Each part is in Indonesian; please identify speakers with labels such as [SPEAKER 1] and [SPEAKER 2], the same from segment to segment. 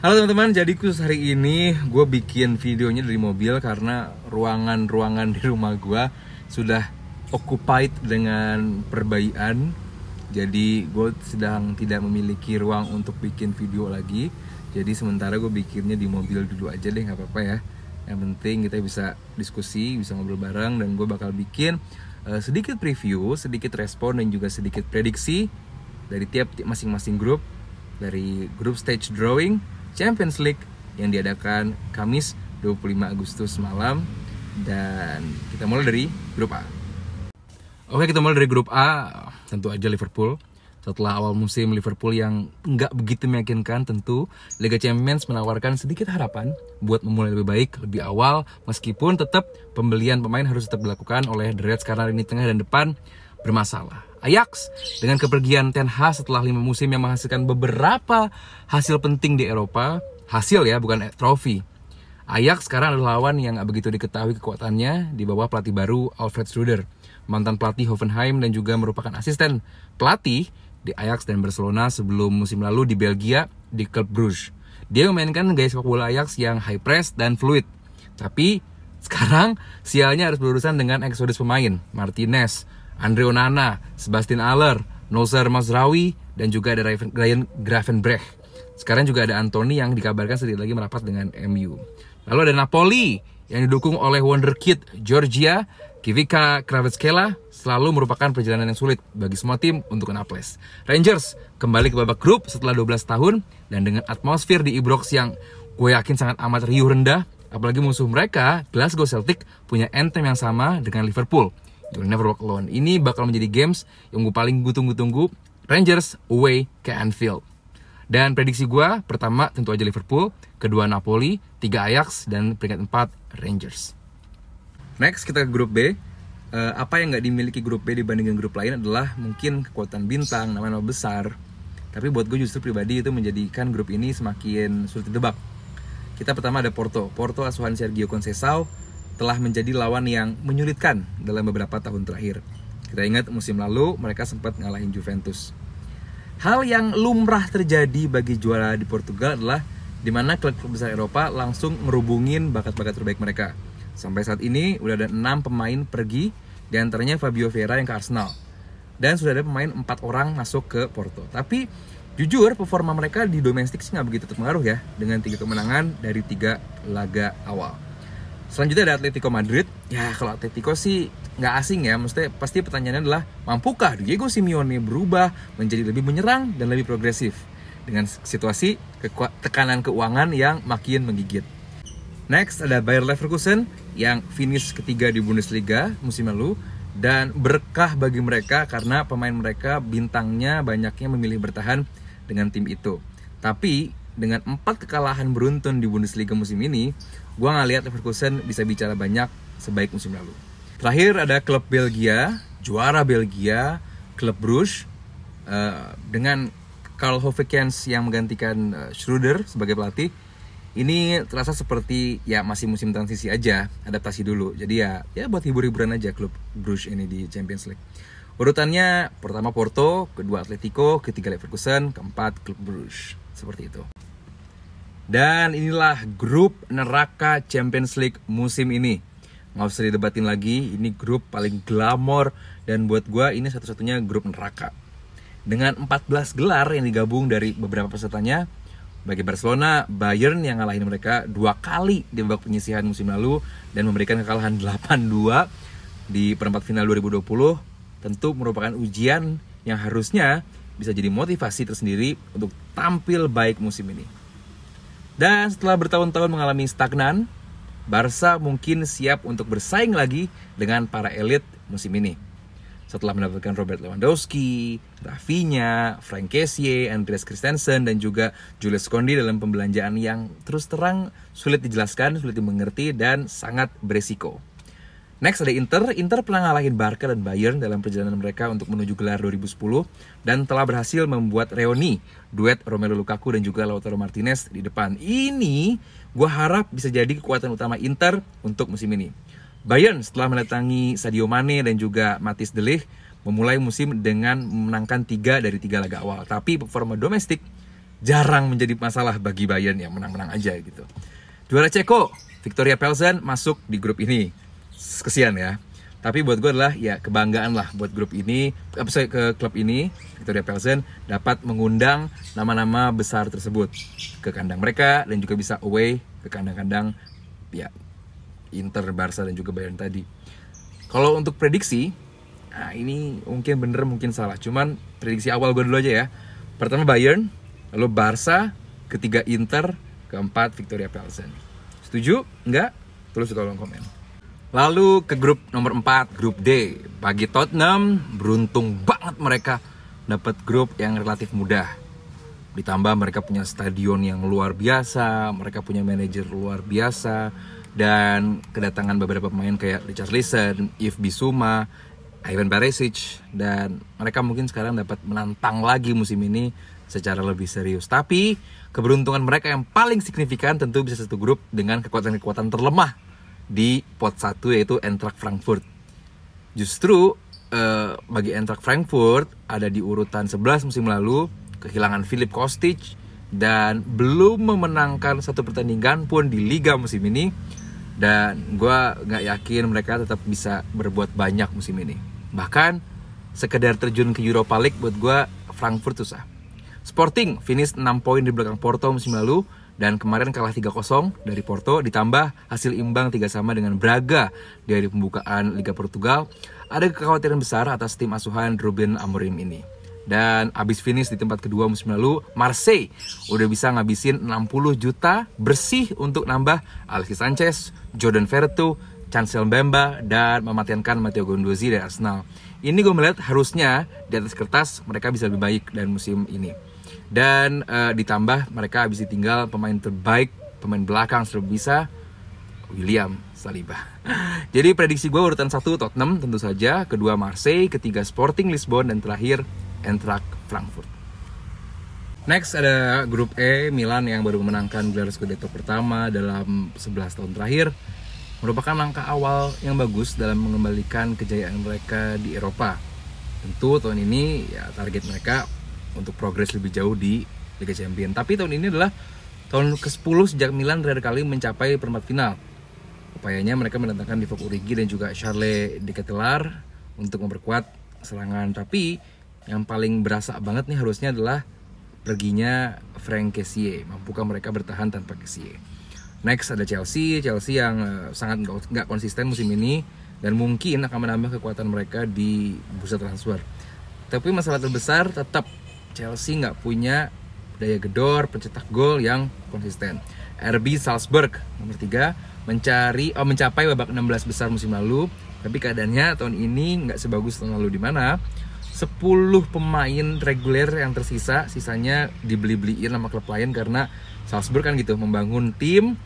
[SPEAKER 1] Halo teman-teman, jadi khusus hari ini gue bikin videonya dari mobil karena ruangan-ruangan di rumah gue sudah occupied dengan perbaikan. Jadi gue sedang tidak memiliki ruang untuk bikin video lagi. Jadi sementara gue bikinnya di mobil dulu aja deh, nggak apa-apa ya. Yang penting kita bisa diskusi, bisa ngobrol bareng, dan gue bakal bikin sedikit preview, sedikit respon, dan juga sedikit prediksi dari tiap masing-masing grup, dari grup stage drawing Champions League yang diadakan Kamis 25 Agustus malam. Dan kita mulai dari grup A. Oke, kita mulai dari grup A. Tentu aja Liverpool. Setelah awal musim Liverpool yang nggak begitu meyakinkan, tentu Liga Champions menawarkan sedikit harapan buat memulai lebih baik, lebih awal. Meskipun tetap pembelian pemain harus tetap dilakukan oleh The Reds karena lini tengah dan depan bermasalah. Ajax dengan kepergian Ten Hag setelah 5 musim yang menghasilkan beberapa hasil penting di Eropa. Hasil ya, bukan trofi. Ajax sekarang adalah lawan yang gak begitu diketahui kekuatannya di bawah pelatih baru Alfred Schreuder, mantan pelatih Hoffenheim dan juga merupakan asisten pelatih di Ajax dan Barcelona sebelum musim lalu di Belgia di Club Brugge. Dia memainkan gaya sepak bola Ajax yang high press dan fluid. Tapi sekarang sialnya harus berurusan dengan eksodus pemain. Martinez, Andre Onana, Sebastian Haller, Noussair Mazraoui, dan juga ada Ryan Gravenberch. Sekarang juga ada Anthony yang dikabarkan sedikit lagi merapat dengan MU. Lalu ada Napoli yang didukung oleh wonderkid Georgia Kivica Kvaratskhelia, selalu merupakan perjalanan yang sulit bagi semua tim untuk Naples. Rangers kembali ke babak grup setelah 12 tahun dan dengan atmosfer di Ibrox yang gue yakin sangat amat riuh rendah. Apalagi musuh mereka, Glasgow Celtic, punya anthem yang sama dengan Liverpool, You'll Never Walk Alone. Ini bakal menjadi games yang gue paling tunggu-tunggu. Rangers away ke Anfield. Dan prediksi gue, pertama tentu aja Liverpool, kedua Napoli, 3 Ajax, dan peringkat 4 Rangers. Next kita ke grup B. Apa yang nggak dimiliki grup B dibandingkan grup lain adalah mungkin kekuatan bintang, nama-nama besar. Tapi buat gue justru pribadi itu menjadikan grup ini semakin sulit ditebak. Kita pertama ada Porto. Porto asuhan Sergio Conceição telah menjadi lawan yang menyulitkan dalam beberapa tahun terakhir. Kita ingat musim lalu mereka sempat ngalahin Juventus. Hal yang lumrah terjadi bagi juara di Portugal adalah di mana klub-klub besar Eropa langsung ngerubungin bakat-bakat terbaik mereka. Sampai saat ini udah ada 6 pemain pergi, di antaranya Fabio Vieira yang ke Arsenal. Dan sudah ada pemain 4 orang masuk ke Porto. Tapi jujur performa mereka di domestik sih nggak begitu terpengaruh ya, dengan 3 kemenangan dari 3 laga awal. Selanjutnya ada Atletico Madrid. Ya kalau Atletico sih nggak asing ya, maksudnya pasti pertanyaannya adalah mampukah Diego Simeone berubah menjadi lebih menyerang dan lebih progresif dengan situasi tekanan keuangan yang makin menggigit. Next ada Bayer Leverkusen yang finish ketiga di Bundesliga musim lalu, dan berkah bagi mereka karena pemain mereka bintangnya banyaknya memilih bertahan dengan tim itu. Tapi dengan 4 kekalahan beruntun di Bundesliga musim ini, gue ngeliat Leverkusen bisa bicara banyak sebaik musim lalu. Terakhir ada klub Belgia, juara Belgia, Club Brugge, dengan Karl Hovekens yang menggantikan Schreuder sebagai pelatih. Ini terasa seperti ya masih musim transisi aja, adaptasi dulu. Jadi ya buat hibur-hiburan aja klub Brugge ini di Champions League. Urutannya pertama Porto, kedua Atletico, ketiga Leverkusen, keempat klub Brugge. Seperti itu. Dan inilah grup neraka Champions League musim ini. Nggak usah didebatin lagi, ini grup paling glamor. Dan buat gue ini satu-satunya grup neraka. Dengan 14 gelar yang digabung dari beberapa pesertanya. Bagi Barcelona, Bayern yang ngalahin mereka 2 kali di babak penyisihan musim lalu dan memberikan kekalahan 8-2 di perempat final 2020, tentu merupakan ujian yang harusnya bisa jadi motivasi tersendiri untuk tampil baik musim ini. Dan setelah bertahun-tahun mengalami stagnan, Barca mungkin siap untuk bersaing lagi dengan para elit musim ini. Setelah mendapatkan Robert Lewandowski, Rafinha, Frank Kessie, Andreas Christensen, dan juga Jules Koundé dalam pembelanjaan yang terus terang sulit dijelaskan, sulit dimengerti, dan sangat beresiko. Next ada Inter. Inter pernah ngalahin Barca dan Bayern dalam perjalanan mereka untuk menuju gelar 2010 dan telah berhasil membuat reuni duet Romelu Lukaku dan juga Lautaro Martinez di depan. Ini gue harap bisa jadi kekuatan utama Inter untuk musim ini. Bayern setelah mendatangi Sadio Mane dan juga Matthijs de Ligt memulai musim dengan memenangkan 3 dari 3 laga awal. Tapi performa domestik jarang menjadi masalah bagi Bayern, yang menang-menang aja gitu. Juara Ceko, Viktoria Plzen masuk di grup ini. Kesian ya. Tapi buat gue adalah ya kebanggaan lah buat grup ini, ke klub ini, Viktoria Plzen dapat mengundang nama-nama besar tersebut ke kandang mereka dan juga bisa away ke kandang-kandang ya Inter, Barca dan juga Bayern tadi. Kalau untuk prediksi, nah ini mungkin bener mungkin salah. Cuman prediksi awal gue dulu aja ya. Pertama Bayern, lalu Barca, ketiga Inter, keempat Viktoria Plzen. Setuju? Enggak? Tulis di kolom komen. Lalu ke grup nomor 4, grup D. Bagi Tottenham, beruntung banget mereka dapat grup yang relatif mudah. Ditambah mereka punya stadion yang luar biasa, mereka punya manajer luar biasa, dan kedatangan beberapa pemain kayak Richarlison, Yves Bissouma, Ivan Barisic, dan mereka mungkin sekarang dapat menantang lagi musim ini secara lebih serius. Tapi keberuntungan mereka yang paling signifikan tentu bisa satu grup dengan kekuatan-kekuatan terlemah di pot 1, yaitu Eintracht Frankfurt. Justru bagi Eintracht Frankfurt ada di urutan 11 musim lalu, kehilangan Filip Kostic dan belum memenangkan satu pertandingan pun di Liga musim ini. Dan gue gak yakin mereka tetap bisa berbuat banyak musim ini. Bahkan sekedar terjun ke Europa League buat gue Frankfurt susah. Sporting finish 6 poin di belakang Porto musim lalu, dan kemarin kalah 3-0 dari Porto, ditambah hasil imbang 3-3 dengan Braga dari pembukaan Liga Portugal. Ada kekhawatiran besar atas tim asuhan Ruben Amorim ini. Dan abis finish di tempat kedua musim lalu, Marseille udah bisa ngabisin 60 juta bersih untuk nambah Alexis Sanchez, Jordan Verretou, Chancel Mbemba, dan mematikan Matteo Guendouzi dari Arsenal. Ini gue melihat harusnya di atas kertas mereka bisa lebih baik dari musim ini. Dan ditambah mereka habis ditinggal pemain terbaik, pemain belakang selalu bisa, William Saliba. Jadi prediksi gue urutan 1 Tottenham tentu saja, kedua Marseille, ketiga Sporting Lisbon, dan terakhir Eintracht Frankfurt. Next ada grup E, Milan yang baru memenangkan gelar Scudetto pertama dalam 11 tahun terakhir. Merupakan langkah awal yang bagus dalam mengembalikan kejayaan mereka di Eropa. Tentu tahun ini ya target mereka untuk progres lebih jauh di Liga Champions. Tapi tahun ini adalah tahun ke-10 sejak Milan terakhir kali mencapai perempat final. Upayanya mereka mendatangkan Divock Origi dan juga Charles de Ketelaere untuk memperkuat serangan. Tapi yang paling berasa banget nih harusnya adalah perginya Franck Kessié. Mampukah mereka bertahan tanpa Kessié? Next ada Chelsea yang sangat nggak konsisten musim ini dan mungkin akan menambah kekuatan mereka di bursa transfer. Tapi masalah terbesar tetap Chelsea nggak punya daya gedor pencetak gol yang konsisten. RB Salzburg nomor 3 mencapai babak 16 besar musim lalu, tapi keadaannya tahun ini nggak sebagus tahun lalu, di mana 10 pemain reguler yang tersisa, sisanya dibeli-beliin sama klub lain karena Salzburg kan gitu, membangun tim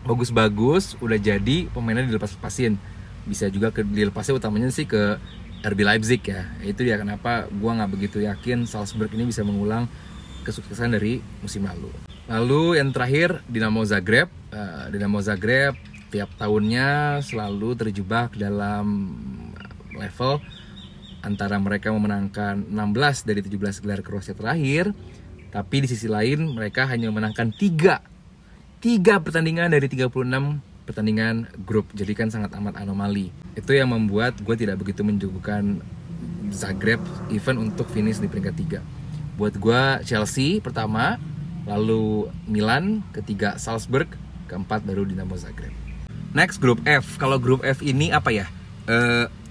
[SPEAKER 1] bagus-bagus, udah jadi pemainnya dilepas-lepasin. Bisa juga dilepasnya utamanya sih ke RB Leipzig ya. Itu dia kenapa gua nggak begitu yakin Salzburg ini bisa mengulang kesuksesan dari musim lalu. Lalu yang terakhir Dinamo Zagreb. Dinamo Zagreb tiap tahunnya selalu terjebak dalam level antara mereka memenangkan 16 dari 17 gelar Kroasia terakhir, tapi di sisi lain mereka hanya memenangkan 3 pertandingan dari 36 pertandingan grup. Jadi kan sangat amat anomali. Itu yang membuat gue tidak begitu menjagokan Zagreb even untuk finish di peringkat 3. Buat gue Chelsea pertama, lalu Milan, ketiga Salzburg, keempat baru Dinamo Zagreb. Next grup F. Kalau grup F ini apa ya?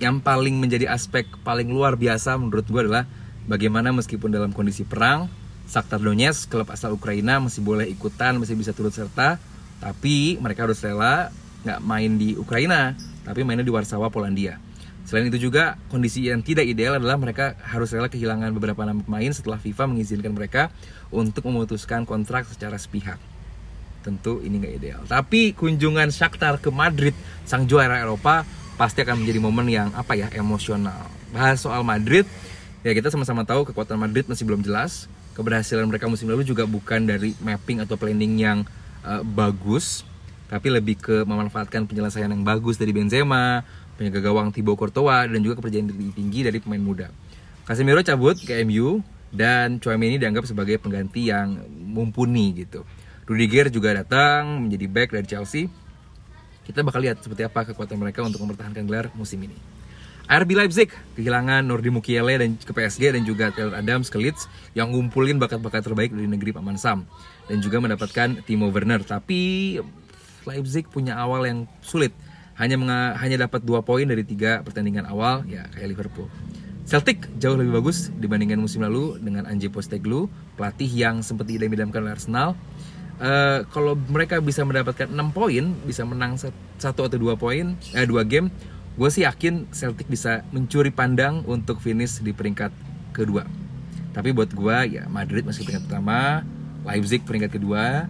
[SPEAKER 1] Yang paling menjadi aspek paling luar biasa menurut gue adalah bagaimana meskipun dalam kondisi perang, Shakhtar Donetsk, klub asal Ukraina, masih boleh ikutan, masih bisa turut serta. Tapi mereka harus rela nggak main di Ukraina, tapi mainnya di Warsawa, Polandia. Selain itu juga kondisi yang tidak ideal adalah mereka harus rela kehilangan beberapa nama pemain setelah FIFA mengizinkan mereka untuk memutuskan kontrak secara sepihak. Tentu ini nggak ideal. Tapi kunjungan Shakhtar ke Madrid, sang juara Eropa, pasti akan menjadi momen yang emosional. Bahas soal Madrid, ya kita sama-sama tahu kekuatan Madrid masih belum jelas. Keberhasilan mereka musim lalu juga bukan dari mapping atau planning yang bagus, tapi lebih ke memanfaatkan penyelesaian yang bagus dari Benzema, penjaga gawang Thibaut Courtois, dan juga kepercayaan diri tinggi dari pemain muda. Casemiro cabut ke MU dan Tchouaméni dianggap sebagai pengganti yang mumpuni gitu. Rudiger juga datang menjadi back dari Chelsea. Kita bakal lihat seperti apa kekuatan mereka untuk mempertahankan gelar musim ini. RB Leipzig kehilangan Nordi Mukiele dan ke PSG dan juga Taylor Adams ke Leeds yang ngumpulin bakat-bakat terbaik dari negeri Paman Sam dan juga mendapatkan Timo Werner. Tapi Leipzig punya awal yang sulit, hanya dapat 2 poin dari 3 pertandingan awal, ya kayak Liverpool. Celtic jauh lebih bagus dibandingkan musim lalu dengan Ange Postecoglou, pelatih yang sempat diidam-idamkan oleh Arsenal. Kalau mereka bisa mendapatkan 6 poin, bisa menang 1 atau 2 game, gue sih yakin Celtic bisa mencuri pandang untuk finish di peringkat kedua. Tapi buat gue ya Madrid masih peringkat pertama, Leipzig peringkat kedua,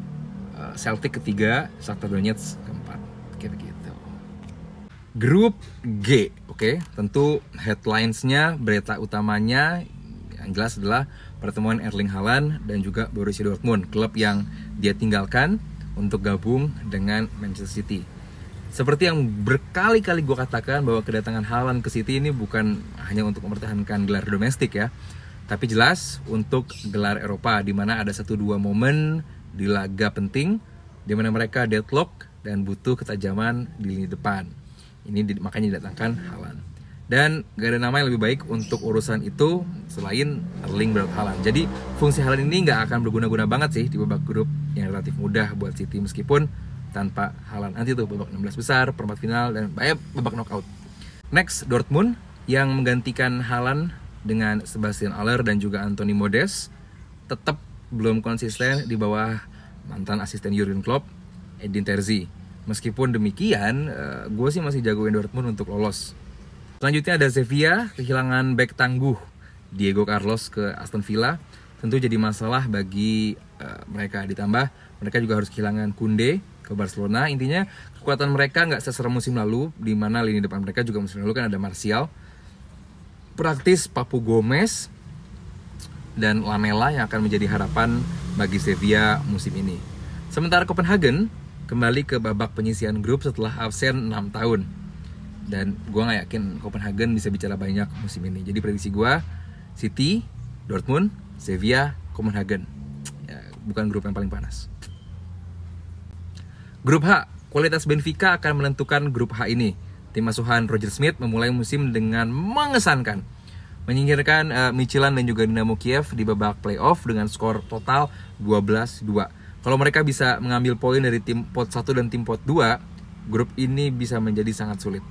[SPEAKER 1] Celtic ketiga, Shakhtar Donetsk keempat, kayak begitu. Grup G, oke. Tentu headlinesnya, berita utamanya yang jelas adalah pertemuan Erling Haaland dan juga Borussia Dortmund, klub yang dia tinggalkan untuk gabung dengan Manchester City. Seperti yang berkali-kali gue katakan bahwa kedatangan Haaland ke City ini bukan hanya untuk mempertahankan gelar domestik ya, tapi jelas untuk gelar Eropa, di mana ada 1-2 momen di laga penting di mana mereka deadlock dan butuh ketajaman di lini depan. Ini makanya didatangkan Haaland. Dan gak ada nama yang lebih baik untuk urusan itu selain Erling Braut Haaland. Jadi fungsi Haaland ini gak akan berguna-guna banget sih di babak grup yang relatif mudah buat City, meskipun tanpa Haaland nanti tuh babak 16 besar, perempat final, dan babak knockout. Next, Dortmund yang menggantikan Haaland dengan Sebastian Aller dan juga Anthony Modest tetap belum konsisten di bawah mantan asisten Jurgen Klopp, Edin Terzi. Meskipun demikian, gue sih masih jagoin Dortmund untuk lolos. Selanjutnya ada Sevilla, kehilangan back tangguh Diego Carlos ke Aston Villa. Tentu jadi masalah bagi mereka. Ditambah mereka juga harus kehilangan Koundé ke Barcelona. Intinya kekuatan mereka nggak seserem musim lalu, di mana lini depan mereka juga musim lalu kan ada Martial, praktis Papu Gomez, dan Lamela yang akan menjadi harapan bagi Sevilla musim ini. Sementara Copenhagen kembali ke babak penyisihan grup setelah absen 6 tahun. Dan gue gak yakin Copenhagen bisa bicara banyak musim ini. Jadi prediksi gue, City, Dortmund, Sevilla, Copenhagen. Ya, bukan grup yang paling panas. Grup H, kualitas Benfica akan menentukan grup H ini. Tim asuhan Roger Smith memulai musim dengan mengesankan, menyingkirkan Midtjylland dan juga Dynamo Kiev di babak playoff dengan skor total 12-2. Kalau mereka bisa mengambil poin dari tim pot 1 dan tim pot 2, grup ini bisa menjadi sangat sulit.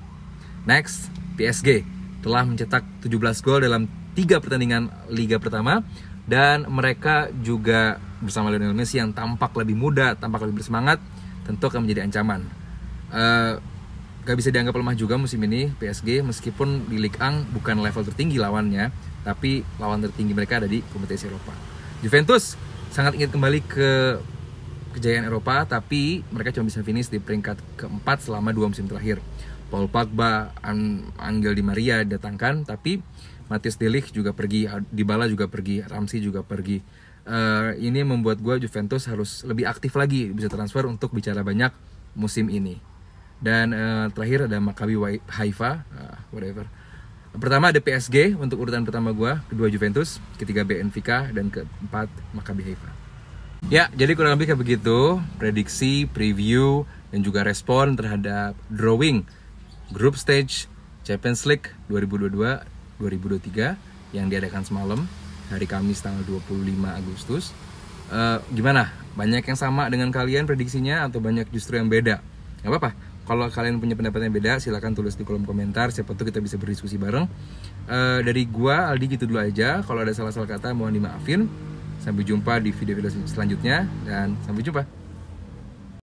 [SPEAKER 1] Next, PSG telah mencetak 17 gol dalam 3 pertandingan Liga pertama, dan mereka juga bersama Lionel Messi yang tampak lebih muda, tampak lebih bersemangat, tentu akan menjadi ancaman. Gak bisa dianggap lemah juga musim ini PSG, meskipun di Ligue 1 bukan level tertinggi lawannya, tapi lawan tertinggi mereka ada di kompetisi Eropa. Juventus sangat ingin kembali ke kejayaan Eropa, tapi mereka cuma bisa finish di peringkat keempat selama 2 musim terakhir. Paul Pogba, Angel Di Maria didatangkan, tapi Matthias De Ligt juga pergi, Dybala juga pergi, Ramsey juga pergi. Ini membuat gue Juventus harus lebih aktif lagi, bisa transfer untuk bicara banyak musim ini. Dan terakhir ada Maccabi Haifa, whatever. Pertama ada PSG untuk urutan pertama gue, kedua Juventus, ketiga Benfica, dan keempat Maccabi Haifa. Ya, jadi kurang lebih kayak begitu prediksi, preview, dan juga respon terhadap drawing Group Stage Champions League 2022-2023 yang diadakan semalam hari Kamis tanggal 25 Agustus. Gimana? Banyak yang sama dengan kalian prediksinya atau banyak justru yang beda? Gak apa-apa. Kalau kalian punya pendapat yang beda, silahkan tulis di kolom komentar. Siapa tahu kita bisa berdiskusi bareng. Dari gua, Aldi, gitu dulu aja. Kalau ada salah-salah kata mohon dimaafin. Sampai jumpa di video-video selanjutnya dan sampai jumpa.